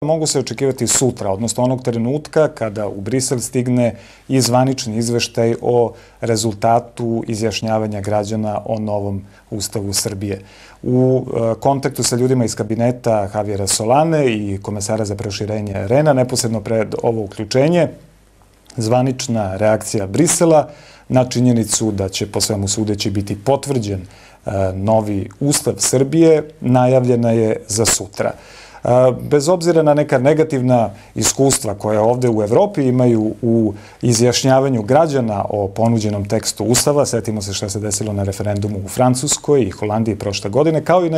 mogu se očekivati sutra, odnosno onog trenutka kada u Brisel stigne i zvanični izveštaj o rezultatu izjašnjavanja građana o novom Ustavu Srbije. U kontaktu sa ljudima iz kabineta Javijera Solane i komesara za proširenje REN-a, neposredno pred ovo uključenje, zvanična reakcija Brisela na činjenicu da će po svemu sudeći biti potvrđen novi Ustav Srbije, najavljena je za sutra. Bez obzira na neka negativna iskustva koja ovde u Evropi imaju u izjašnjavanju građana o ponuđenom tekstu Ustava, setimo se šta se desilo na referendumu u Francuskoj i Holandiji prošle godine, kao i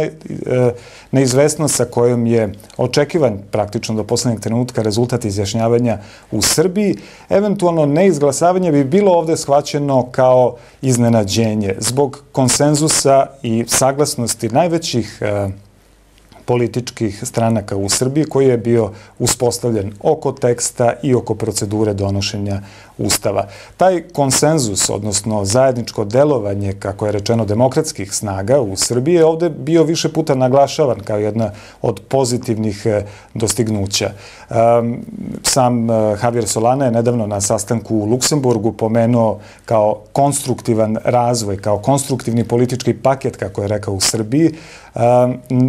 neizvesnost sa kojom je očekivan praktično do poslednjeg trenutka rezultat izjašnjavanja u Srbiji, eventualno neizglasavanje bi bilo ovde shvaćeno kao iznenađenje zbog konsenzusa i saglasnosti najvećih političkih stranaka u Srbiji koji je bio uspostavljen oko teksta i oko procedure donošenja Ustava. Taj konsenzus, odnosno zajedničko delovanje, kako je rečeno, demokratskih snaga u Srbiji je ovde bio više puta naglašavan kao jedna od pozitivnih dostignuća. Sam Javier Solana je nedavno na sastanku u Luksemburgu pomenuo kao konstruktivan razvoj, kao konstruktivni politički paket, kako je rekao, u Srbiji,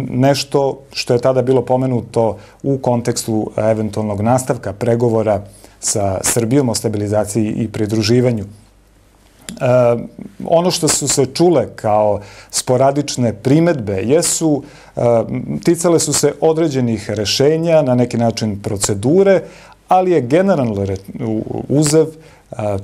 nešto što je tada bilo pomenuto u kontekstu eventualnog nastavka pregovora sa Srbijom o stabilizaciji i pridruživanju. Ono što su se čule kao sporadične primetbe ticale su se određenih rešenja, na neki način procedure, ali je generalno uzev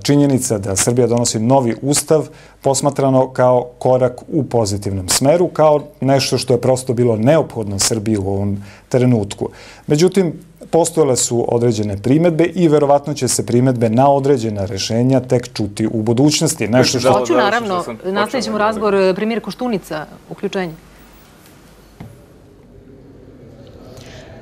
činjenica da Srbija donosi novi ustav posmatrano kao korak u pozitivnom smeru, kao nešto što je prosto bilo neophodno Srbiji u ovom trenutku. Međutim, postojale su određene primetbe i verovatno će se primetbe na određena rešenja tek čuti u budućnosti. Hoću, naravno, nastavit ćemo razgovor. Premijer Koštunica, uključenje.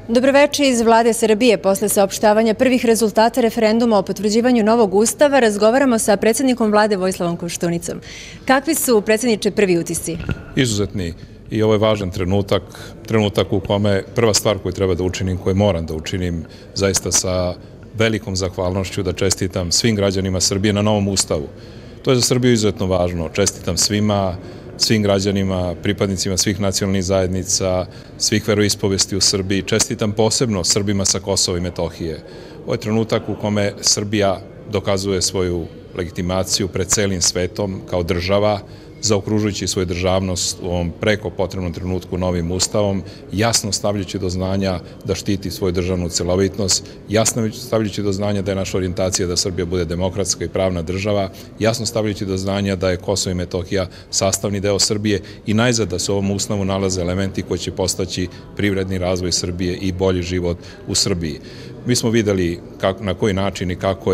Dobroveče iz Vlade Srbije. Posle saopštavanja prvih rezultata referenduma o potvrđivanju novog ustava razgovaramo sa predsjednikom Vlade Vojislavom Koštunicom. Kakvi su, predsjedniče, prvi utisci? Izuzetni. I ovo je važan trenutak u kome prva stvar koju treba da učinim, koju moram da učinim, zaista sa velikom zahvalnošću da čestitam svim građanima Srbije na novom ustavu. To je za Srbiju izuzetno važno. Čestitam svim građanima, pripadnicima svih nacionalnih zajednica, svih veroispovesti u Srbiji. Čestitam posebno Srbima sa Kosova i Metohije. Ovo je trenutak u kome Srbija dokazuje svoju legitimaciju pred celim svetom kao država, zaokružujući svoju državnost u ovom preko potrebnom trenutku novim ustavom, jasno stavljajući do znanja da štiti svoju državnu celovitnost, jasno stavljajući do znanja da je naša orijentacija da Srbija bude demokratska i pravna država, jasno stavljajući do znanja da je Kosovo i Metohija sastavni deo Srbije i najzad da se u ovom ustavu nalaze elementi koji će postaći privredni razvoj Srbije i bolji život u Srbiji. Mi smo videli na koji način i kako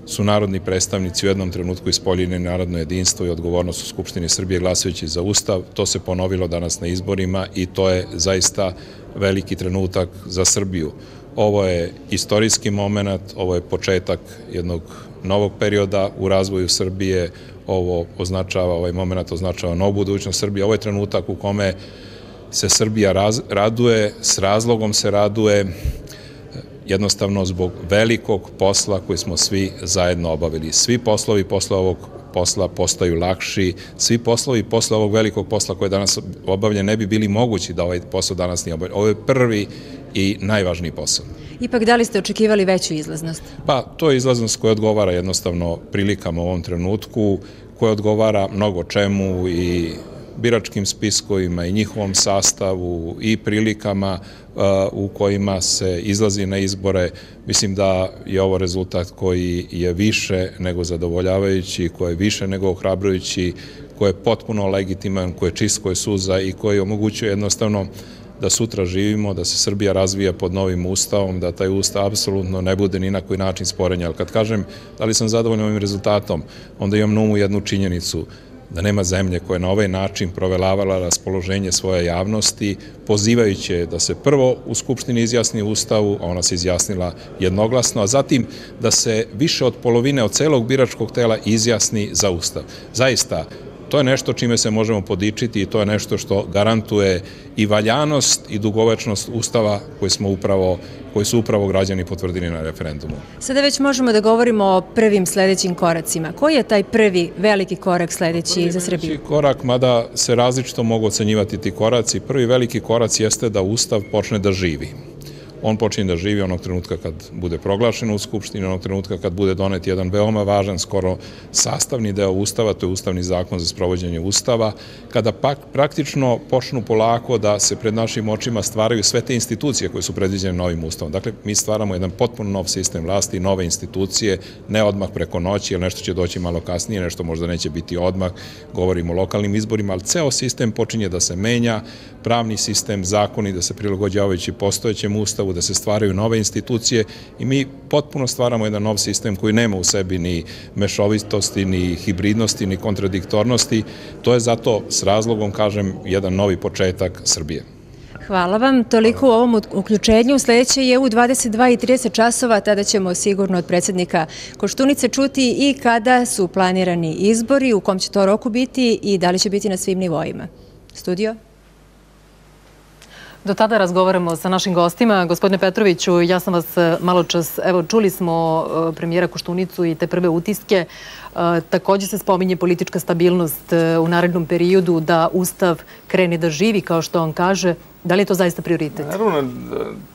su narodni predstavnici u jednom trenutku ispoljili narodno jedinstvo i odgovornost u Skupštini Srbije glasajući za Ustav. To se ponovilo danas na izborima i to je zaista veliki trenutak za Srbiju. Ovo je istorijski moment, ovo je početak jednog novog perioda u razvoju Srbije. Ovaj moment označava novu budućnost Srbije. Ovo je trenutak u kome se Srbija raduje, s razlogom se raduje, jednostavno zbog velikog posla koji smo svi zajedno obavili. Svi poslovi posle ovog posla postaju lakši, svi poslovi posle ovog velikog posla koji je danas obavljen ne bi bili mogući da ovaj posao danas nije obavljen. Ovo je prvi i najvažniji posao. Ipak, da li ste očekivali veću izlaznost? Pa, to je izlaznost koja odgovara jednostavno prilikama u ovom trenutku, koja odgovara mnogo čemu i biračkim spiskovima i njihovom sastavu i prilikama u kojima se izlazi na izbore. Mislim da je ovo rezultat koji je više nego zadovoljavajući, koji je više nego ohrabrujući, koji je potpuno legitiman, koji je čist, koji je suza i koji omogućuje jednostavno da sutra živimo, da se Srbija razvija pod novim ustavom, da taj ustav apsolutno ne bude ni na koji način sporenja. Ali kad kažem da li sam zadovoljan ovim rezultatom, onda imam na umu jednu činjenicu, da nema zemlje koja je na ovaj način provelavala raspoloženje svoje javnosti, pozivajući je da se prvo u Skupštini izjasni Ustavu, a ona se izjasnila jednoglasno, a zatim da se više od polovine od celog biračkog tela izjasni za Ustav. Zaista, To je nešto čime se možemo podičiti i to je nešto što garantuje i valjanost i dugovečnost Ustava koji su upravo građani potvrdili na referendumu. Sada već možemo da govorimo o prvim sledećim koracima. Koji je taj prvi veliki korak sledeći za Srbiju? Veliki korak, mada se različito mogu ocenjivati ti koraci, prvi veliki korac jeste da Ustav počne da živi. On počinje da živi onog trenutka kad bude proglašen u Skupštini, onog trenutka kad bude donet jedan veoma važan, skoro sastavni deo Ustava, to je Ustavni zakon za sprovođenje Ustava, kada praktično počnu polako da se pred našim očima stvaraju sve te institucije koje su predviđene novim Ustavom. Dakle, mi stvaramo jedan potpuno nov sistem vlasti, nove institucije, ne odmah preko noći, jer nešto će doći malo kasnije, nešto možda neće biti odmah, govorimo o lokalnim izborima, ali ceo sistem počinje da se menja, pravni sistem, zakoni da se prilagođavajući postojećem Ustavu, da se stvaraju nove institucije i mi potpuno stvaramo jedan nov sistem koji nema u sebi ni mešovitosti, ni hibridnosti, ni kontradiktornosti. To je zato, s razlogom, kažem, jedan novi početak Srbije. Hvala vam. Toliko u ovom uključenju. Sledeće je u 22:30 časova. Tada ćemo sigurno od predsjednika Koštunice čuti i kada su planirani izbori, u kom će to roku biti i da li će biti na svim nivoima. Studio? Do tada razgovaramo sa našim gostima. Gospodine Petroviću, ja sam vas malo čas, evo, čuli smo premijera Koštunicu i te prve utiske. Također se spominje politička stabilnost u narednom periodu, da Ustav krene da živi, kao što on kaže. Da li je to zaista prioritet? Naravno,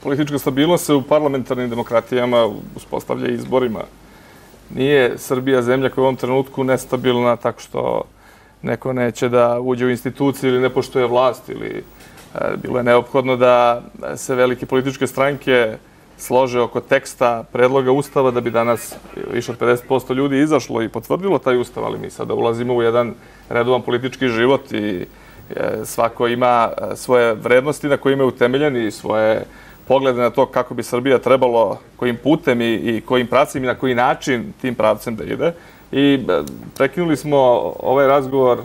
politička stabilnost se u parlamentarnim demokratijama uspostavlja izborima. Nije Srbija zemlja koja je u ovom trenutku nestabilna tako što neko neće da uđe u instituciju ili ne poštuje vlast ili bilo je neophodno da se velike političke stranke slože oko teksta predloga Ustava da bi danas više od 50% ljudi izašlo i potvrdilo taj Ustav, ali mi sada ulazimo u jedan redovan politički život i svako ima svoje vrednosti na kojima je utemeljen i svoje poglede na to kako bi Srbija trebalo, kojim putem i kojim pravcem i na koji način tim pravcem da ide. I prekinuli smo ovaj razgovor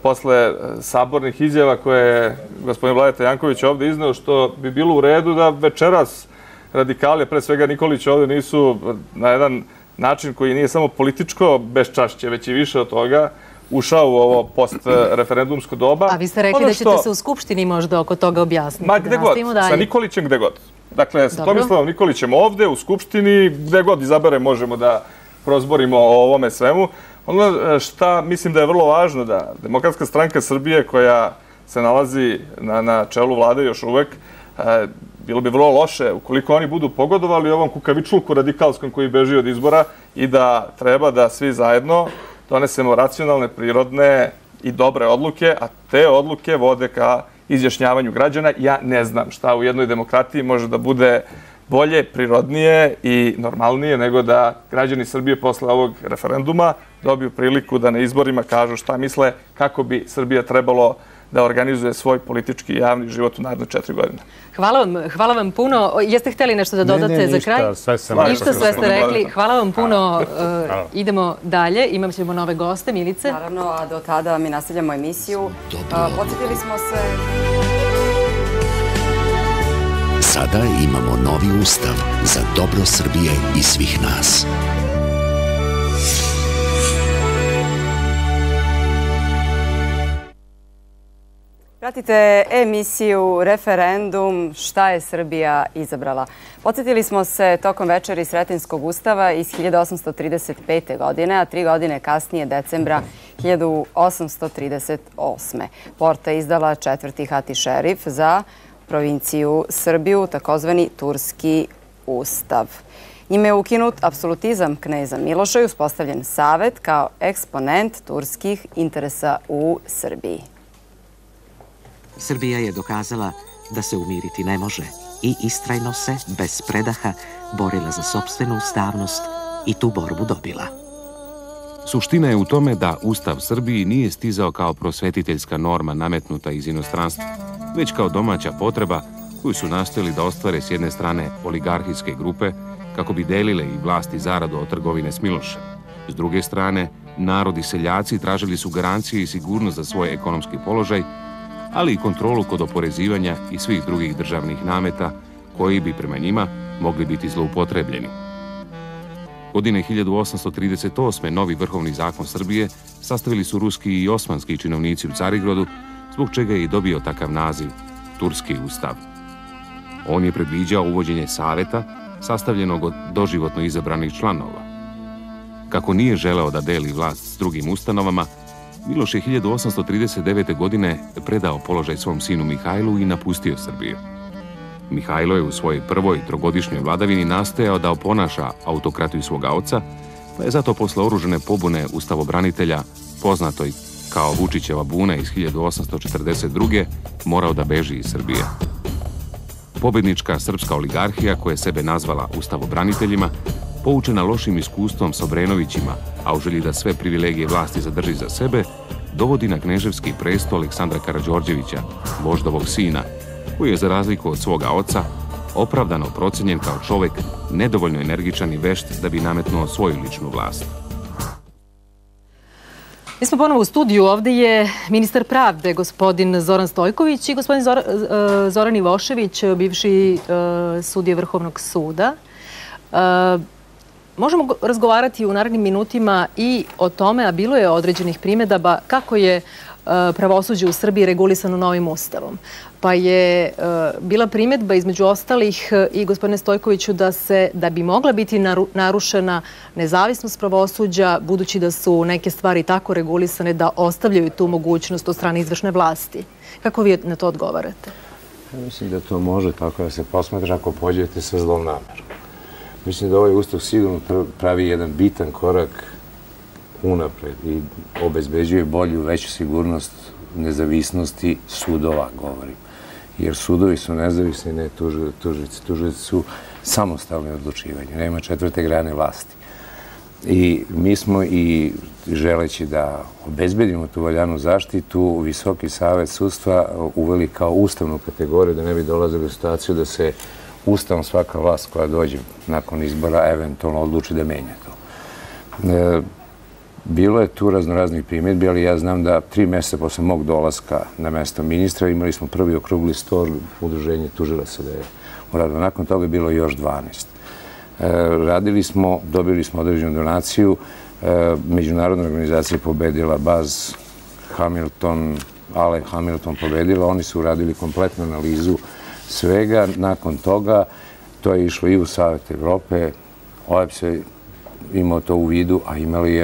posle sabornih izjava koje je gospodin Vladeta Janković ovde izneo, što bi bilo u redu da večeras radikali, pre svega Nikolić, ovde nisu na jedan način koji nije samo političko beščašće, već i više od toga, ušao u ovo post-referendumsko doba. A vi ste rekli da ćete se u Skupštini možda oko toga objasniti. Ma gde god, sa Nikolićem gde god. Dakle, sa Tomislavom Nikolićem ovde, u Skupštini, gde god izabere možemo da prozborimo o ovome svemu. Ono šta mislim da je vrlo važno, da Demokratska stranka Srbije, koja se nalazi na čelu vlade još uvek, bilo bi vrlo loše ukoliko oni budu pogodovali ovom kukavičluku radikalskom koji beži od izbora i da treba da svi zajedno donesemo racionalne, prirodne i dobre odluke, a te odluke vode ka izjašnjavanju građana. Ja ne znam šta u jednoj demokratiji može da bude bolje, prirodnije i normalnije nego da građani Srbije posle ovog referenduma dobiju priliku da na izborima kažu šta misle, kako bi Srbija trebalo da organizuje svoj politički i javni život u naredne 4 godine. Hvala vam puno. Jeste hteli nešto da dodate za kraj? Ništa, sve ste rekli. Hvala vam puno. Idemo dalje. Imat ćemo nove goste. Milice? Naravno, a do tada mi nastavljamo emisiju. Podsjetili smo se... Sada imamo novi ustav za dobro Srbije i svih nas. Pratite emisiju Referendum, šta je Srbija izabrala. Podsjetili smo se tokom večeri Sretenjskog ustava iz 1835. godine, a 3 godine kasnije, decembra 1838. Porta je izdala 4. hati šerif za provinciju Srbiju, takozvani Turski ustav. Njime je ukinut apsolutizam kneza Miloša i uspostavljen savet kao eksponent turskih interesa u Srbiji. Srbija je dokazala da se umiriti ne može i istrajno se, bez predaha, borila za sopstvenu ustavnost i tu borbu dobila. Suština je u tome da Ustav Srbiji nije stizao kao prosvetiteljska norma nametnuta iz inostranstva, već kao domaća potreba koju su nastojali da ostvare s jedne strane oligarhijske grupe kako bi delile i vlast i zaradu od trgovine s Milošem. S druge strane, narod i seljaci tražili su garancije i sigurnost za svoj ekonomski položaj, ali i kontrolu kod oporezivanja i svih drugih državnih nameta koji bi prema njima mogli biti zloupotrebljeni. Godine 1838. novi vrhovni zakon Srbije sastavili su ruski i osmanski činovnici u Carigradu, zbog čega je i dobio takav naziv, Turski ustav. On je predviđao uvođenje saveta, sastavljenog od doživotno izabranih članova. Kako nije želeo da deli vlast s drugim ustanovama, Miloš je 1839. godine predao položaj svom sinu Mihajlu i napustio Srbiju. Mihajlo je u svojoj prvoj trogodišnjoj vladavini nastojao da oponaša autokratiju svoga oca, pa je zato posle oružane pobune ustavobranitelja, poznatoj kao Vučićeva buna iz 1842. morao da beži iz Srbije. Pobednička srpska oligarhija, koja je sebe nazvala ustavobraniteljima, poučena lošim iskustvom s Obrenovićima, a u želji da sve privilegije vlasti zadrži za sebe, dovodi na kneževski presto Aleksandra Karađorđevića, voždovog sina, koji je za razliku od svoga oca opravdano procenjen kao čovek nedovoljno energičan i vešt da bi nametnuo svoju ličnu vlast. Mi smo ponovo u studiju. Ovde je ministar pravde, gospodin Zoran Stojković i gospodin Zoran Ivošević, bivši sudija Vrhovnog suda. Možemo razgovarati u narednim minutima i o tome, a bilo je određenih primjedaba, kako je pravosuđe u Srbiji regulisano novim ustavom. Pa je bila primjedba između ostalih i gospodine Stojkoviću da bi mogla biti narušena nezavisnost pravosuđa, budući da su neke stvari tako regulisane da ostavljaju tu mogućnost od strane izvršne vlasti. Kako vi na to odgovarate? Mislim da to može tako da se posmatra ako pođete sa zlom namerom. Mislim da ovaj ustav sigurno pravi jedan bitan korak unapred i obezbeđuje bolju, veću sigurnost nezavisnosti sudova, govorim. Jer sudovi su nezavisni, ne tužioci. Tužioci su samostalni odlučivanje, nema četvrte grane vlasti. I mi smo i želeći da obezbedimo tu valjanu zaštitu, Visoki savet sudstva uveli kao ustavnu kategoriju da ne bi dolazili u situaciju da se ustavom svaka vlast koja dođe nakon izbora eventualno odluči da menja to. Bilo je tu raznoraznih primjedbi, ali ja znam da 3 meseca posle mog dolaska na mesto ministra imali smo prvi okrugli sto udruženje tužilaca da je uradilo. Nakon toga je bilo još 12. Radili smo, dobili smo određenu donaciju. Međunarodna organizacija je pobedila, Baz Hamilton, Ale Hamilton pobedila. Oni su uradili kompletnu analizu svega. Nakon toga to je išlo i u Savet Evrope, OEBS je imao to u vidu, a imala i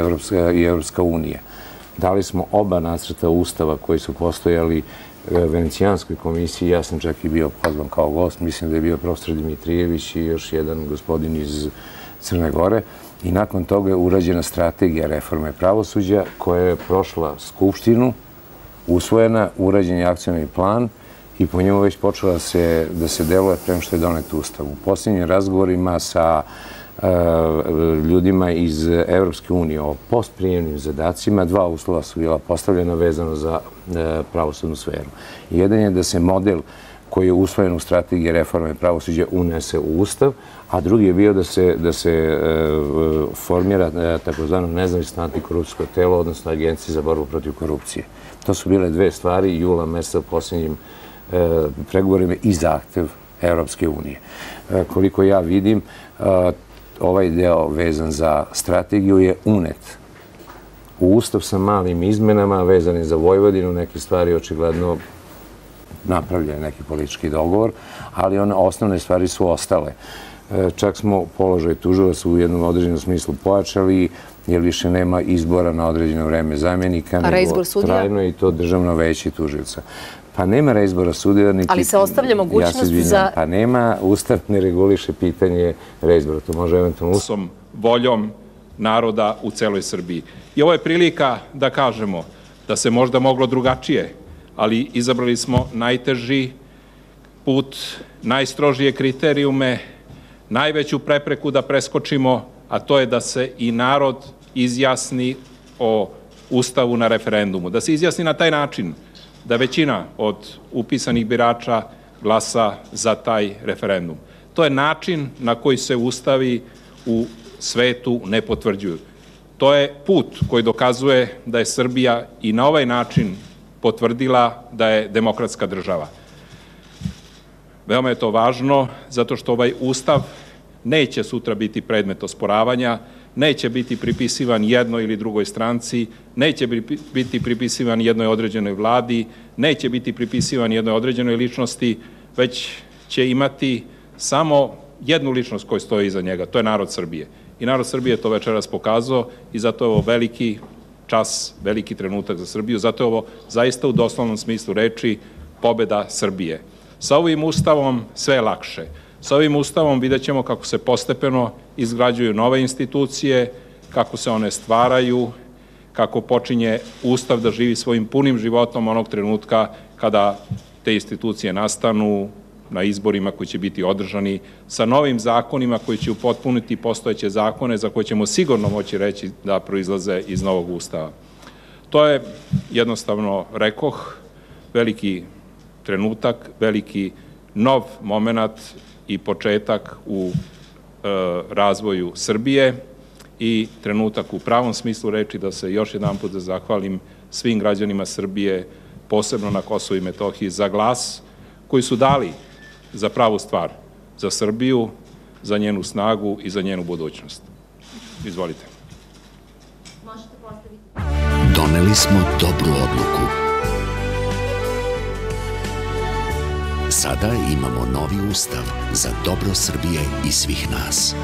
Evropska unija. Dali smo oba nacrta ustava koji su postojali Venecijanskoj komisiji. Ja sam čak i bio pozvan kao gost. Mislim da je bio profesor Dimitrijević i još jedan gospodin iz Crne Gore. I nakon toga je urađena strategija reforme pravosuđa koja je prošla Skupštinu, usvojena, urađen je akcioni plan i po njemu već počela da se deluje prema što je donet ustav. U posljednjim razgovorima sa ljudima iz Evropske unije o postprijemnim zadacima, 2 uslova su bila postavljena vezano za pravosudnu sferu. Jedan je da se model koji je usvojen u strategiji reforme pravosuđa unese u ustav, a drugi je bio da se formira takozvano nezavisno antikorupcijsko telo, odnosno Agencija za borbu protiv korupcije. To su bile 2 stvari, jula meseca u posljednjim pregovorima i zahtev Evropske unije. Koliko ja vidim, ovaj deo vezan za strategiju je unet u ustav sa malim izmenama vezanim za Vojvodinu. Neke stvari očigledno napravljaju neki politički dogovor, ali one osnovne stvari su ostale. Čak smo položaj tužilaca u jednom određenom smislu pojačali, jer više nema izbora na određeno vreme zamjenika, nego trajno i to državno veće tužioca. Pa nema reizbora sudija. Ali se ostavlja mogućnost za... Pa nema, ustav ne reguliše pitanje reizbora. To može eventualno... Voljom naroda u celoj Srbiji. I ovo je prilika da kažemo da se možda moglo drugačije, ali izabrali smo najteži put, najstrožije kriterijume, najveću prepreku da preskočimo, a to je da se i narod izjasni o ustavu na referendumu. Da se izjasni na taj način da većina od upisanih birača glasa za taj referendum. To je način na koji se ustavi u svetu ne potvrđuju. To je put koji dokazuje da je Srbija i na ovaj način potvrdila da je demokratska država. Veoma je to važno zato što ovaj ustav neće sutra biti predmet osporavanja, neće biti pripisivan jednoj ili drugoj stranci, neće biti pripisivan jednoj određenoj vladi, neće biti pripisivan jednoj određenoj ličnosti, već će imati samo jednu ličnost koja stoji iza njega, to je narod Srbije. I narod Srbije je to večeras pokazao i zato je ovo veliki čas, veliki trenutak za Srbiju, zato je ovo zaista u doslovnom smislu reči pobeda Srbije. Sa ovim ustavom sve je lakše. Sa ovim ustavom vidjet ćemo kako se postepeno izgrađuju nove institucije, kako se one stvaraju, kako počinje ustav da živi svojim punim životom onog trenutka kada te institucije nastanu na izborima koji će biti održani, sa novim zakonima koji će upotpuniti postojeće zakone za koje ćemo sigurno moći reći da proizlaze iz novog ustava. To je jednostavno, rekoh, veliki trenutak, veliki nov moment i početak u razvoju Srbije i trenutak u pravom smislu reči da se još jedan put zahvalim svim građanima Srbije, posebno na Kosovu i Metohiji, za glas koji su dali za pravu stvar, za Srbiju, za njenu snagu i za njenu budućnost. Izvolite. Doneli smo dobru odluku. Sada imamo novi ustav za dobro Srbije i svih nas.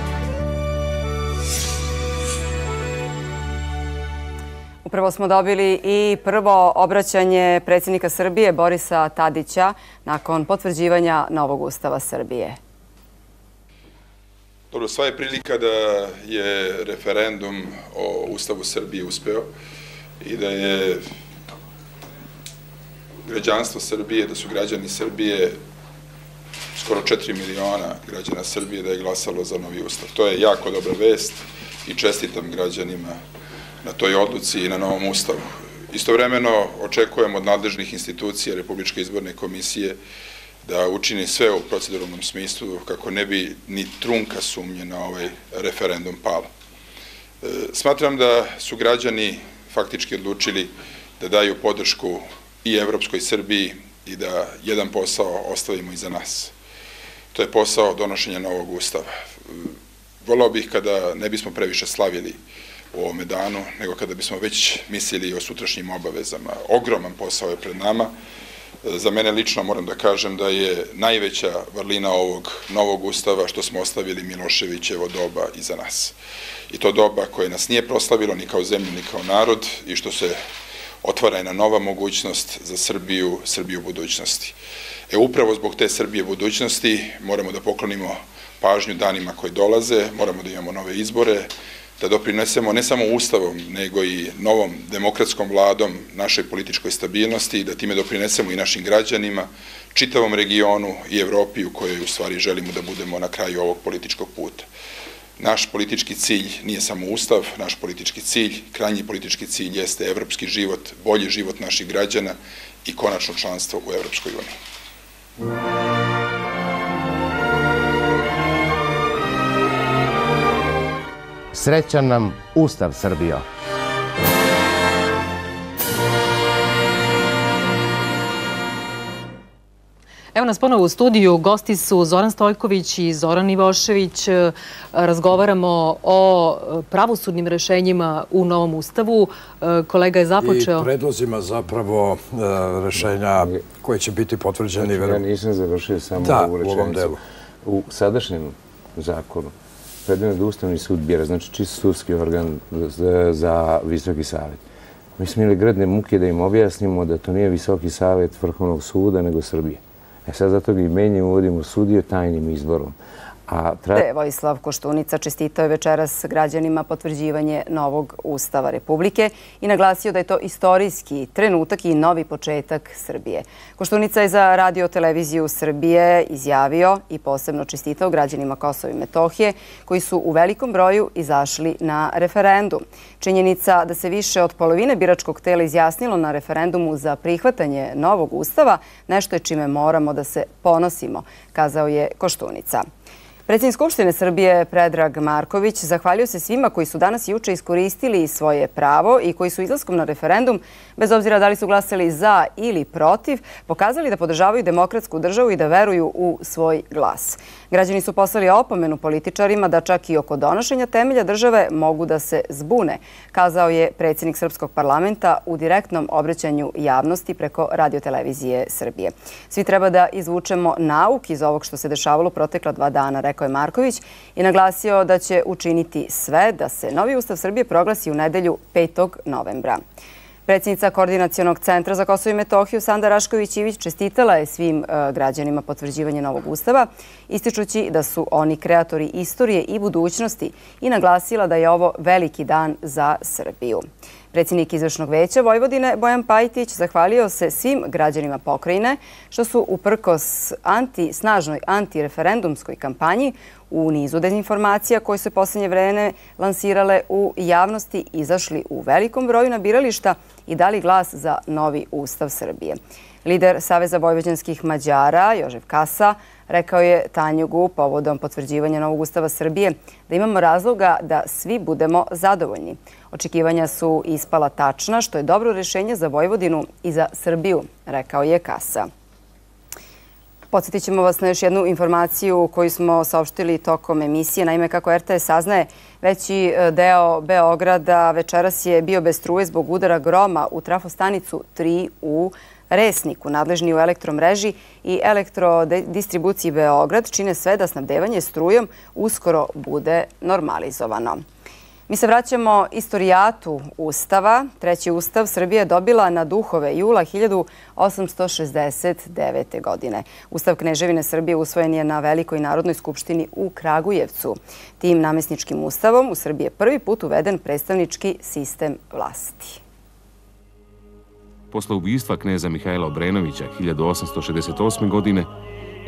Upravo smo dobili i prvo obraćanje predsjednika Srbije Borisa Tadića nakon potvrđivanja novog ustava Srbije. Dobro, sva je prilika da je referendum o Ustavu Srbije uspeo i da je građanstvo Srbije, da su građani Srbije, skoro 4 miliona građana Srbije, da je glasalo za novi ustav. To je jako dobra vest i čestitam građanima na toj odluci i na novom ustavu. Istovremeno očekujemo od nadležnih institucija Republičke izborne komisije da učini sve u proceduralnom smislu kako ne bi ni trunka sumnje na ovaj referendum pala. Smatram da su građani faktički odlučili da daju podršku i evropskoj Srbiji i da jedan posao ostavimo iza nas. To je posao donošenja novog ustava. Volao bih kada ne bismo previše slavili u ovome danu, nego kada bismo već mislili o sutrašnjim obavezama. Ogroman posao je pred nama. Za mene lično moram da kažem da je najveća vrlina ovog novog ustava što smo ostavili Miloševićevo doba iza nas. I to doba koje nas nije proslavilo ni kao zemlju, ni kao narod i što se otvara jedna nova mogućnost za Srbiju, Srbiju budućnosti. Upravo zbog te Srbije budućnosti moramo da poklonimo pažnju danima koji dolaze, moramo da imamo nove izbore, da doprinesemo ne samo ustavom, nego i novom demokratskom vladom našoj političkoj stabilnosti i da time doprinesemo i našim građanima, čitavom regionu i Evropi u kojoj u stvari želimo da budemo na kraju ovog političkog puta. Naš politički cilj nije samo ustav, naš politički cilj, krajnji politički cilj jeste evropski život, bolji život naših građana i konačno članstvo u Evropskoj uniji. Srećan nam Ustav, Srbijo! Evo nas ponovo u studiju. Gosti su Zoran Stojković i Zoran Ivošević. Razgovaramo o pravosudnim rešenjima u novom ustavu. Kolega je započeo. I predlozima zapravo rešenja koje će biti potvrđeni. Ja nisam završio samo ovu rečenicu. U sadašnjem zakonu predviđeno da Ustavni sud bira, znači čist sudski organ za Visoki savet. Mi smo imali grdne muke da im objasnimo da to nije Visoki savet Vrhovnog suda, nego Srbije. Sad zato ga i menjamo, uvodimo sudije tajnim izborom. Vojislav Koštunica čestitao je večeras građanima potvrđivanje novog Ustava Republike i naglasio da je to istorijski trenutak i novi početak Srbije. Koštunica je za Radio televiziju Srbije izjavio i posebno čestitao građanima Kosova i Metohije koji su u velikom broju izašli na referendum. Činjenica da se više od polovine biračkog tela izjasnilo na referendumu za prihvatanje novog Ustava nešto je čime moramo da se ponosimo, kazao je Koštunica. Predsjednik Skupštine Srbije Predrag Marković zahvalio se svima koji su danas i juče iskoristili svoje pravo i koji su izlaskom na referendum, bez obzira da li su glasali za ili protiv, pokazali da podržavaju demokratsku državu i da veruju u svoj glas. Građani su poslali opomenu političarima da čak i oko donošenja temelja države mogu da se zbune, kazao je predsjednik Srpskog parlamenta u direktnom obraćanju javnosti preko Radio-televizije Srbije. Svi treba da izvučemo nauk iz ovog što se dešavalo protekla 2 dana, rekao je Marković i naglasio da će učiniti sve da se novi Ustav Srbije proglasi u nedelju 5. novembra. Predsjednica Koordinacionog centra za Kosovo i Metohiju Sanda Rašković-Ivić čestitala je svim građanima potvrđivanje novog Ustava, ističući da su oni kreatori istorije i budućnosti i naglasila da je ovo veliki dan za Srbiju. Predsjednik Izvršnog veća Vojvodine Bojan Pajtić zahvalio se svim građanima pokrajine što su uprkos snažnoj antireferendumskoj kampanji u nizu dezinformacija koje su posljednje vreme lansirale u javnosti izašli u velikom broju na birališta i dali glas za novi Ustav Srbije. Lider Saveza vojvođanskih Mađara, Jožef Kasa, rekao je Tanjugu povodom potvrđivanja novog Ustava Srbije da imamo razloga da svi budemo zadovoljni. Očekivanja su ispala tačna, što je dobro rješenje za Vojvodinu i za Srbiju, rekao je Kasa. Podsjetit ćemo vas na još jednu informaciju koju smo saopštili tokom emisije. Naime, kako RTS saznaje, veći deo Beograda večeras je bio bez struje zbog udara groma u trafostanicu 3 u Resniku. Nadležni u elektromreži i elektrodistribuciji Beograd čine sve da snabdevanje strujom uskoro bude normalizovano. Mi se vraćamo istorijatu Ustava. Treći Ustav Srbije je dobila na duhove jula 1869. godine. Ustav Kneževine Srbije usvojen je na Velikoj narodnoj skupštini u Kragujevcu. Tim namjesničkim ustavom u Srbiji je prvi put uveden predstavnički sistem vlasti. Posle ubijstva kneza Mihajla Obrenovića 1868. godine,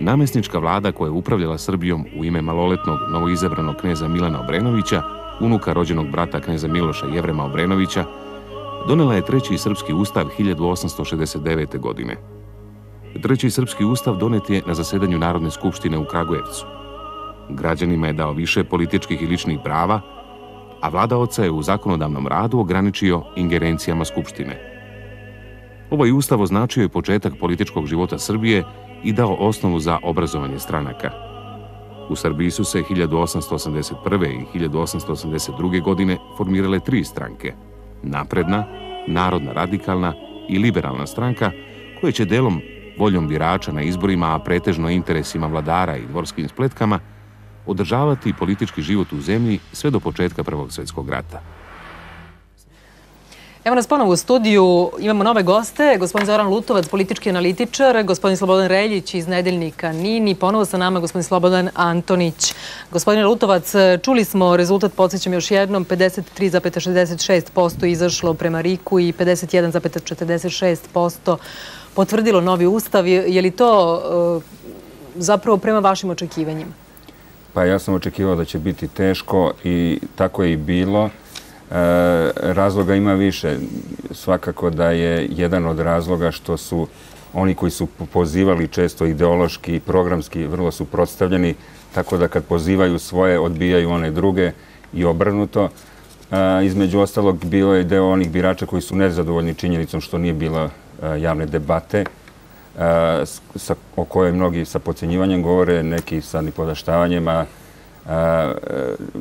namjesnička vlada koja je upravljala Srbijom u ime maloletnog novoizabranog kneza Milana Obrenovića, unuka rođenog brata kneza Miloša Jevrema Obrenovića, donela je Treći srpski ustav 1869. godine. Treći srpski ustav donet je na zasedanju Narodne skupštine u Kragujevcu. Građanima je dao više političkih i ličnih prava, a vladaoca je u zakonodavnom radu ograničio ingerencijama skupštine. Ovaj ustav označio je početak političkog života Srbije i dao osnovu za obrazovanje stranaka. U Srbiji su se 1881. i 1882. godine formirale 3 stranke: Napredna, Narodna radikalna i Liberalna stranka, koje će delom voljom birača na izborima, a pretežno interesima vladara i dvorskim spletkama, održavati politički život u zemlji sve do početka Prvog svjetskog rata. Evo nas ponovo u studiju, imamo nove goste, gospodin Zoran Lutovac, politički analitičar, gospodin Slobodan Reljić iz Nedeljnika NIN i ponovo sa nama gospodin Slobodan Antonić. Gospodine Lutovac, čuli smo rezultat, podsjećam još jednom, 53,66% izašlo prema RIK-u i 51,46% potvrdilo novi ustav. Je li to zapravo prema vašim očekivanjima? Pa ja sam očekivao da će biti teško i tako je i bilo. Razloga ima više. Svakako da je jedan od razloga što su oni koji su pozivali često ideološki i programski vrlo suprotstavljeni, tako da kad pozivaju svoje odbijaju one druge i obrnuto. Između ostalog bio je deo onih birača koji su nezadovoljni činjenicom što nije bilo javne debate o kojoj mnogi sa podcenjivanjem govore, neki sa nipodaštavanjem, a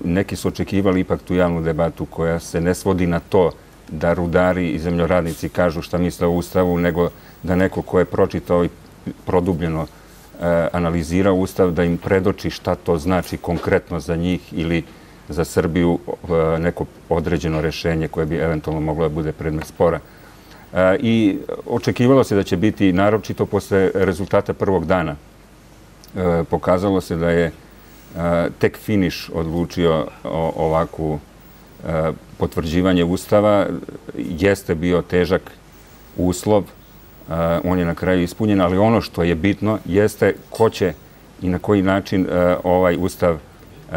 neki su očekivali ipak tu javnu debatu koja se ne svodi na to da rudari i zemljoradnici kažu šta misle o Ustavu, nego da neko ko je pročitao i produbljeno analizirao Ustav, da im predoči šta to znači konkretno za njih ili za Srbiju neko određeno rešenje koje bi eventualno moglo da bude predmet spora. I očekivalo se da će biti, naročito posle rezultata prvog dana, pokazalo se da je tek finiš odlučio ovakvu potvrđivanje Ustava. Jeste bio težak uslov, on je na kraju ispunjen, ali ono što je bitno jeste ko će i na koji način ovaj Ustav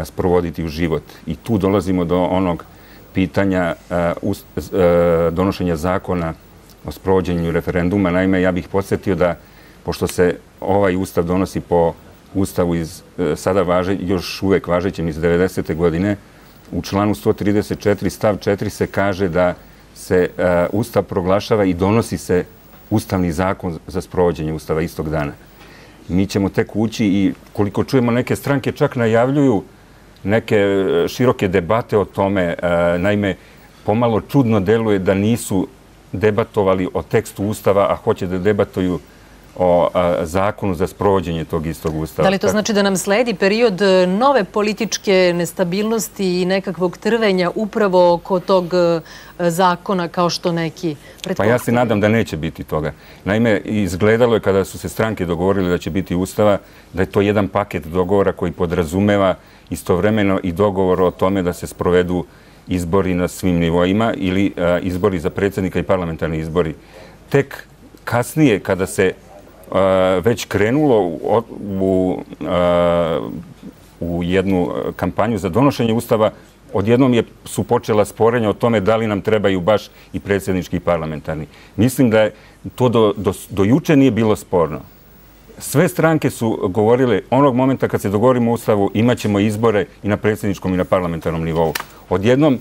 sprovoditi u život. I tu dolazimo do onog pitanja donošenja zakona o sprovođenju referenduma. Naime, ja bih podsjetio da, pošto se ovaj Ustav donosi po Ustavu još uvek važećem iz 90. godine, u članu 134 stav 4 se kaže da se Ustav proglašava i donosi se Ustavni zakon za sprovođenje Ustava istog dana. Mi ćemo tek ući i koliko čujemo neke stranke čak najavljuju neke široke debate o tome. Naime, pomalo čudno deluje da nisu debatovali o tekstu Ustava, a hoće da debatuju o zakonu za sprovođenje tog istog Ustava. Da li to znači da nam sledi period nove političke nestabilnosti i nekakvog trvenja upravo oko tog zakona kao što neki pretpostavljaju? Pa ja se nadam da neće biti toga. Naime, izgledalo je kada su se stranke dogovorili da će biti Ustava, da je to jedan paket dogovora koji podrazumeva istovremeno i dogovor o tome da se sprovedu izbori na svim nivoima ili izbori za predsjednika i parlamentarni izbori. Tek kasnije, kada se već krenulo u jednu kampanju za donošenje Ustava, odjednom su počela sporenja o tome da li nam trebaju baš i predsjednički i parlamentarni. Mislim da to do juče nije bilo sporno. Sve stranke su govorile onog momenta kad se dogovorimo o Ustavu imat ćemo izbore i na predsjedničkom i na parlamentarnom nivou. Odjednom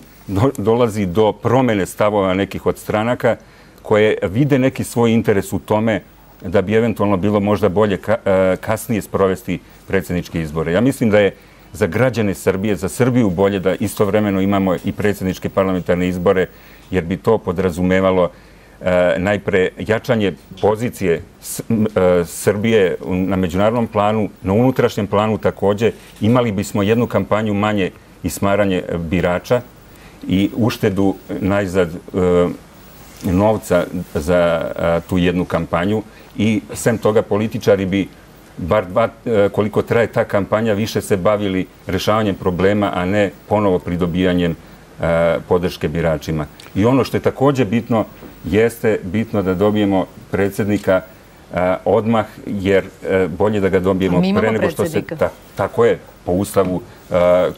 dolazi do promene stavova nekih od stranaka koje vide neki svoj interes u tome da bi eventualno bilo možda bolje kasnije sprovesti predsjedničke izbore. Ja mislim da je za građane Srbije, za Srbiju bolje da istovremeno imamo i predsjedničke parlamentarne izbore, jer bi to podrazumevalo najpre jačanje pozicije Srbije na međunarodnom planu, na unutrašnjem planu takođe. Imali bismo jednu kampanju manje i smaranje birača i uštedu najzad novca za tu jednu kampanju i sem toga političari bi bar koliko traje ta kampanja više se bavili rešavanjem problema, a ne ponovo pridobijanjem podrške biračima. I ono što je takođe bitno, jeste bitno da dobijemo predsjednika odmah, jer bolje da ga dobijemo pre nego što se... Tako je, po Ustavu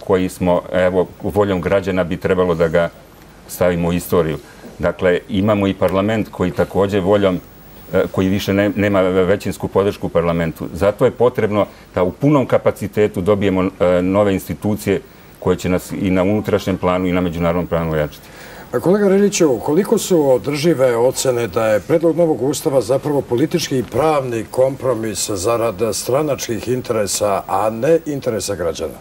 koji smo, evo, voljom građana bi trebalo da ga stavimo u istoriju. Dakle, imamo i parlament koji takođe voljom, koji više nema većinsku podršku u parlamentu. Zato je potrebno da u punom kapacitetu dobijemo nove institucije koje će nas i na unutrašnjem planu i na međunarodnom planu ojačati. Kolega Riliću, koliko su održive ocene da je predlog novog Ustava zapravo politički i pravni kompromis zarad stranačkih interesa, a ne interesa građana?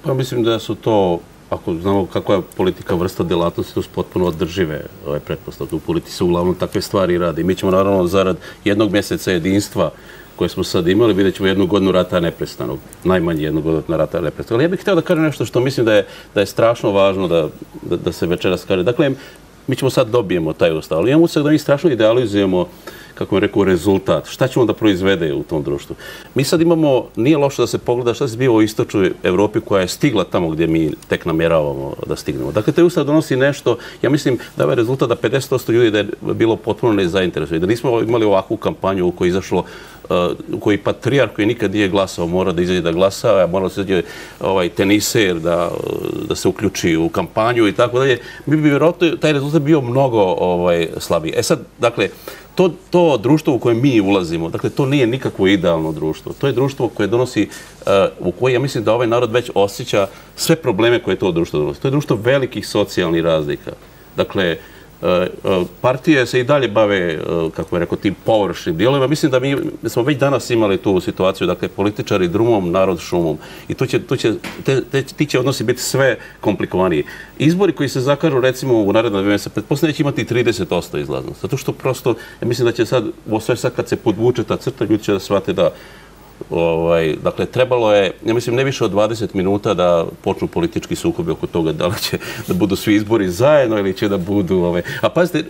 Pa mislim da su to, ako znamo kakva je politika vrsta delatnosti, to su potpuno održive pretpostavke. U politici se uglavnom takve stvari radi. Mi ćemo naravno zarad jednog mjeseca jedinstva koje smo sad imali, vidjet ćemo 1 godinu rata neprestanog. Najmanje 1 godinu rata neprestanog. Ali ja bih htio da kažem nešto što mislim da je strašno važno da se večeras kaže. Dakle, mi ćemo sad dobijemo taj Ustav, ali imamo se da mi strašno idealizujemo, kako bih rekao, rezultat. Šta ćemo da proizvede u tom društvu? Mi sad imamo, nije loše da se pogleda šta se zbiva u istočnoj Evropi koja je stigla tamo gdje mi tek namjeravamo da stignemo. Dakle, taj Ustav donosi nešto, ja mislim da je rezultat da 50% ljudi da je bilo potpuno nezainteresovano. Da nismo imali ovakvu kampanju u kojoj je izašlo, u kojoj patrijarh koji nikad nije glasao mora da izađe da glasa, a mora da se izađe teniser da se uključi u kampanju i tako dalje. Mi bi vjerojatno taj rezultat bio mnogo slabiji. E sad, dakle, to društvo u koje mi ulazimo, dakle, to nije nikakvo idealno društvo. To je društvo koje donosi, u koje ja mislim da ovaj narod već osjeća sve probleme koje to društvo donosi. To je društvo velikih socijalnih razlika. Dakle, partije se i dalje bave, kako je rekao, tim površnim dijelovima. Mislim da mi smo već danas imali tu situaciju, dakle, političari drumom, narod šumom. I ti će odnosi biti sve komplikovaniji. Izbori koji se zakažu, recimo, u naredna 2 mjeseca, pretpostavljam da će imati 30% izlaznost. Zato što prosto, ja mislim da će sad, sve sad kad se podvuče ta crta, ljudi će da shvate da dakle, trebalo je, ja mislim, ne više od 20 minuta da počnu politički sukobi oko toga da li će da budu svi izbori zajedno ili će da budu... A pazite,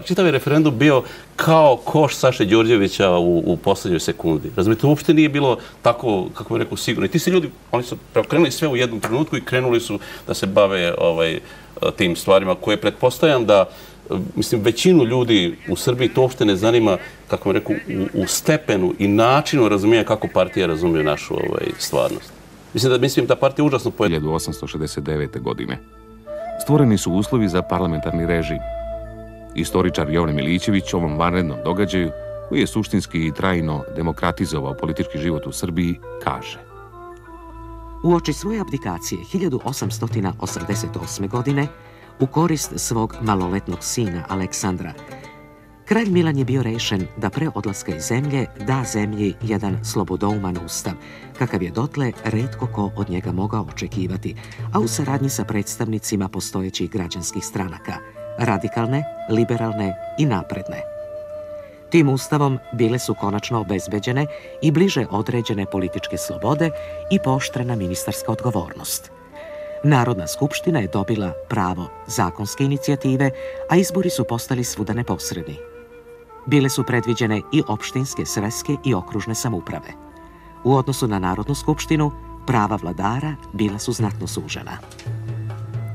čitav je referendum bio kao koš Saše Đorđevića u poslednjoj sekundi. Razumite, uopšte nije bilo tako, kako bih rekao, sigurno. I ti se ljudi, oni su preokrenuli sve u jednom trenutku i krenuli su da se bave tim stvarima koje pretpostavljam da mislim, većinu ljudi u Srbiji to uopšte ne zanima, kako bih rekao, u stepenu i načinu razumijanja kako partija razumije našu stvarnost. Mislim da partija užasno pojedina. 1869. godine stvoreni su uslovi za parlamentarni režim. Istoričar Jovan Milićević ovom vanrednom događaju koji je suštinski i trajno demokratizovao politički život u Srbiji, kaže: Uoči svoje abdikacije 1888. godine, u korist svog maloletnog sina Aleksandra, kralj Milan je bio rešen da pre odlaska iz zemlje da zemlji jedan slobodouman ustav, kakav je dotle retko ko od njega mogao očekivati, a u saradnji sa predstavnicima postojećih građanskih stranaka, radikalne, liberalne i napredne. Tim ustavom bile su konačno obezbeđene i bliže određene političke slobode i pooštrena ministarska odgovornost. Narodna skupština je dobila pravo zakonske inicijative, a izbori su postali svuda neposredni. Bile su predviđene i opštinske, sreske i okružne samouprave. U odnosu na Narodnu skupštinu, prava vladara bila su znatno sužena.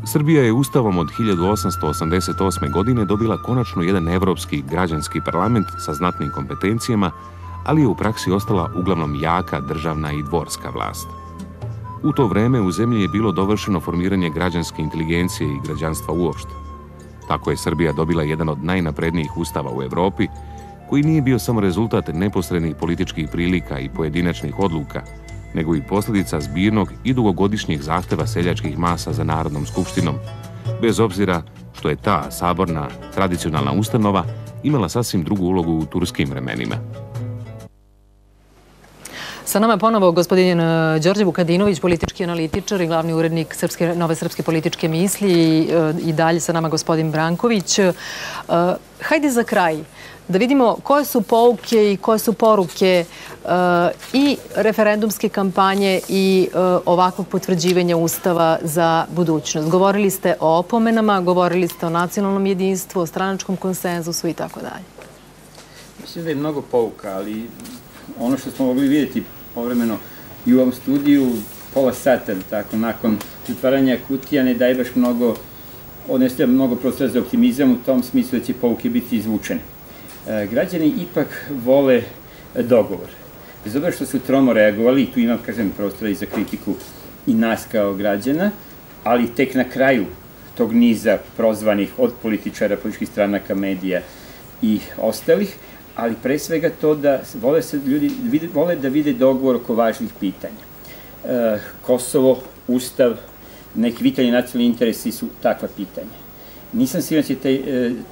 Srbija je ustavom od 1888. godine dobila konačno jedan evropski građanski parlament sa znatnim kompetencijama, ali je u praksi ostala uglavnom jaka državna i dvorska vlast. U to vreme u zemlji je bilo dovršeno formiranje građanske inteligencije i građanstva uopšte. Tako je Srbija dobila jedan od najnaprednijih ustava u Evropi, koji nije bio samo rezultat neposrednih političkih prilika i pojedinačnih odluka, nego i posljedica zbirnog i dugogodišnjeg zahteva seljačkih masa za Narodnom skupštinom, bez obzira što je ta saborna, tradicionalna ustanova imala sasvim drugu ulogu u turskim vremenima. Sa nama je ponovo gospodin Đorđe Vukadinović, politički analitičar i glavni urednik Nove srpske političke misli, i dalje sa nama gospodin Branković. Hajde za kraj da vidimo koje su pouke i koje su poruke i referendumske kampanje i ovakvog potvrđivanja Ustava za budućnost. Govorili ste o opomenama, govorili ste o nacionalnom jedinstvu, o stranačkom konsenzusu i tako dalje. Mislim da je mnogo pouka, ali ono što smo mogli vidjeti povremeno i u ovom studiju, pola sata, tako, nakon zatvaranja kutija, ne daje baš mnogo, ostaje mnogo prostora za optimizam u tom smislu da će pouke biti izvučene. Građani ipak vole dogovor. Bez obzira što su tromo reagovali, i tu imam, kažem, prostora i za kritiku i nas kao građana, ali tek na kraju tog niza prozvanih od političara, političkih stranaka, medija i ostalih, ali pre svega to da ljudi vole da vide dogovor oko važnih pitanja. Kosovo, Ustav, neki vitalni nacionalni interesi su takva pitanja. Nisam siguran da će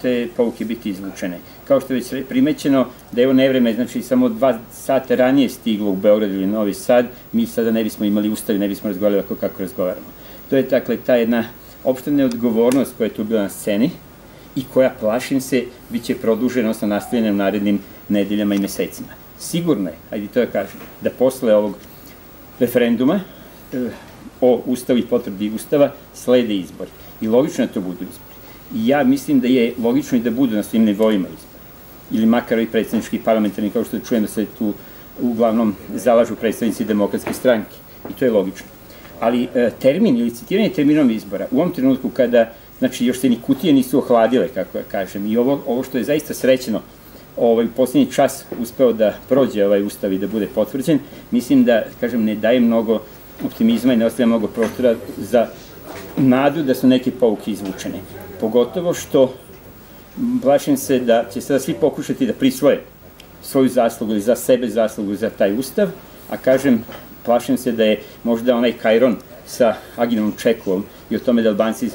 te pouke biti izvučene. Kao što je već primećeno, da evo nevreme, znači samo 2 sata ranije stiglo u Beograd ili Novi Sad, mi sada ne bismo imali Ustav i ne bismo razgovarali ovako kako razgovaramo. To je dakle ta jedna opšta neodgovornost koja je tu bila na sceni i koja, plašim se, bit će produžena, odnosno nastavljena u narednim nedeljama i mesecima. Sigurno je, ajde to da kažem, da posle ovog referenduma o Ustavu i potvrdi Ustava slede izbori. I logično da to budu izbori. I ja mislim da je logično i da budu na svim nivoima izbori. Ili makar i predsjednički i parlamentarni, kao što čujem da se tu uglavnom zalažu predstavnici Demokratske stranke. I to je logično. Ali termin ili citiranje terminom izbora, u ovom trenutku kada, znači, još se ni kutije nisu ohladile, kako ja kažem, i ovo što je zaista srećeno, u posljednji čas uspeo da prođe ovaj Ustav i da bude potvrđen, mislim da, kažem, ne daje mnogo optimizma i ne ostavlja mnogo prostora za nadu da su neke pouke izvučene. Pogotovo što plašim se da će sada svi pokušati da prisvoje svoju zaslugu ili za sebe zaslugu za taj Ustav, a kažem, plašim se da je možda onaj Kajron sa Aginom Čekovom i o tome da Albanci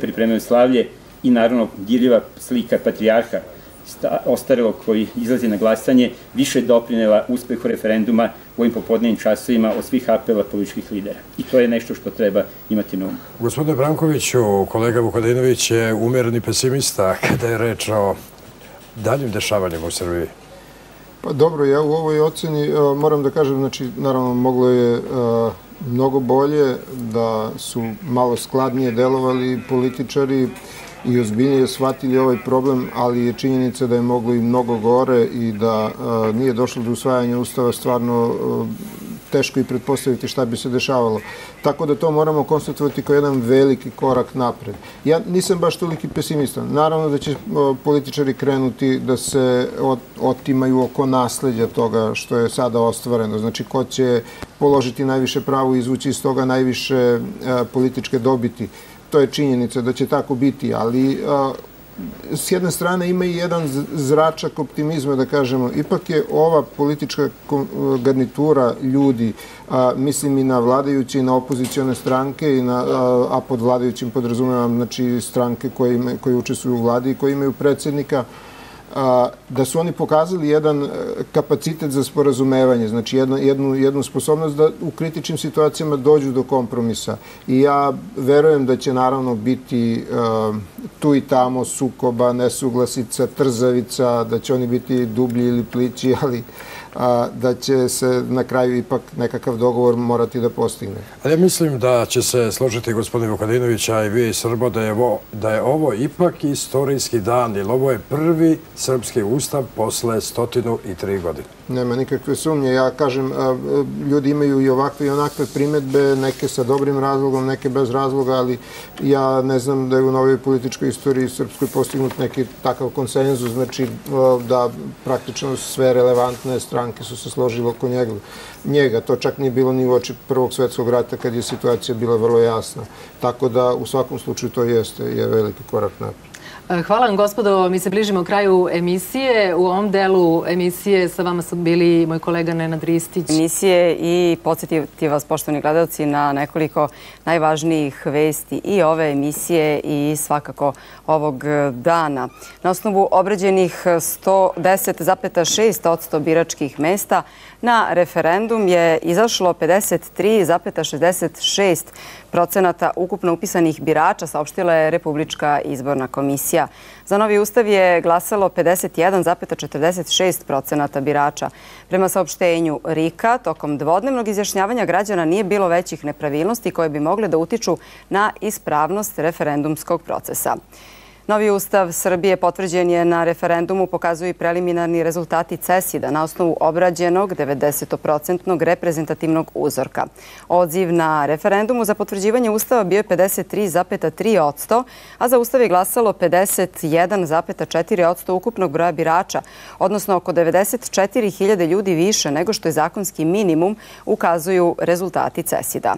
pripremaju slavlje i naravno dirljiva slika patrijarha ostarelog koji izlazi na glasanje više doprinela uspehu referenduma u ovim popodnevnim časovima od svih apela političkih lidera. I to je nešto što treba imati na umu. Gospodine Brankoviću, kolega Vukadinović je umereni pesimista kada je reč o daljim dešavanjima u Srbiji. Pa dobro, ja u ovoj oceni moram da kažem, znači, naravno, moglo je mnogo bolje da su malo skladnije delovali političari i ozbiljnije shvatili ovaj problem, ali je činjenica da je moglo i mnogo gore i da nije došlo do usvajanja Ustava, stvarno teško i pretpostaviti šta bi se dešavalo. Tako da to moramo konstatovati kao jedan veliki korak napred. Ja nisam baš toliki pesimista. Naravno da će političari krenuti da se otimaju oko nasleđa toga što je sada ostvareno. Znači, ko će položiti najviše pravo i izvući iz toga najviše političke dobiti. To je činjenica da će tako biti, ali s jedne strane ima i jedan zračak optimizma, da kažemo. Ipak je ova politička garnitura ljudi, mislim i na vladajuće i na opozicione stranke, a pod vladajućim podrazumevam znači stranke koje učestvuju u vladi i koje imaju predsjednika, da su oni pokazali jedan kapacitet za sporazumevanje, znači jednu sposobnost da u kritičnim situacijama dođu do kompromisa. I ja verujem da će naravno biti tu i tamo sukoba, nesuglasica, trzavica, da će oni biti dublji ili plići, ali da će se na kraju ipak nekakav dogovor morati da postigne. Ja mislim da će se složiti gospodin Vukadinović, a i vi, Srbo, da je ovo ipak istorijski dan, jer ovo je prvi srpski ustav posle 103 godine. Nema nikakve sumnje. Ja kažem, ljudi imaju i ovakve i onakve primetbe, neke sa dobrim razlogom, neke bez razloga, ali ja ne znam da je u novoj političkoj istoriji srpskoj postignut neki takav konsenzus, znači da praktično sve relevantne stranke su se složile oko njega. To čak nije bilo ni u oči Prvog svjetskog rata kad je situacija bila vrlo jasna. Tako da u svakom slučaju to je veliki korak naprijed. Hvala vam, gospodo. Mi se bližimo kraju emisije. U ovom delu emisije sa vama su bili moj kolega Nenad Ristić. Emisije i podsjetiti vas, poštovani gledalci, na nekoliko najvažnijih vesti i ove emisije i svakako ovog dana. Na osnovu obrađenih 110,6% biračkih mesta na referendum je izašlo 53,66% ukupno upisanih birača, saopštila je Republička izborna komisija. Za novi ustav je glasalo 51,46% birača. Prema saopštenju RIK-a, tokom dvodnevnog izjašnjavanja građana nije bilo većih nepravilnosti koje bi mogle da utiču na ispravnost referendumskog procesa. Novi ustav Srbije potvrđen je na referendumu, pokazuju i preliminarni rezultati CESID-a na osnovu obrađenog 90% reprezentativnog uzorka. Odziv na referendumu za potvrđivanje ustava bio je 53,3%, a za ustav je glasalo 51,4% ukupnog broja birača, odnosno oko 94.000 ljudi više nego što je zakonski minimum, ukazuju rezultati CESID-a.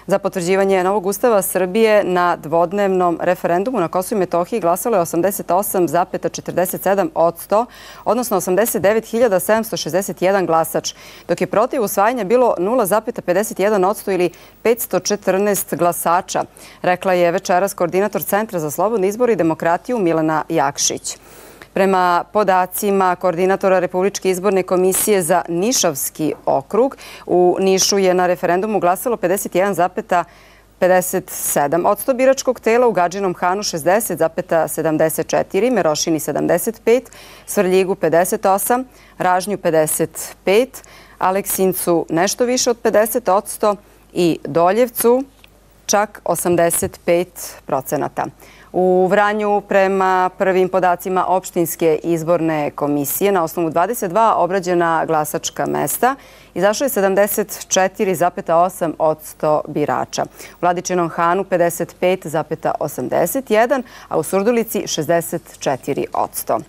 Za potvrđivanje novog ustava Srbije na dvodnevnom referendumu na Kosovu i Metohiji glasalo je 88,47%, odnosno 89.761 glasač, dok je protiv usvajanja bilo 0,51% ili 514 glasača, rekla je večeras koordinator Centra za slobodne izbore i demokratiju Milena Jakšić. Prema podacima koordinatora Republičke izborne komisije za Nišavski okrug, u Nišu je na referendumu glasalo 51,57% biračkog tela, u Gadžinom Hanu 60,74%, Merošini 75%, Svrljigu 58%, Ražnju 55%, Aleksincu nešto više od 50% i Doljevcu čak 85%. U Vranju, prema prvim podacima opštinske izborne komisije, na osnovu 22 obrađena glasačka mesta, izašlo je 74,8% birača. U Vladičinom Hanu 55,81%, a u Surdulici 64%.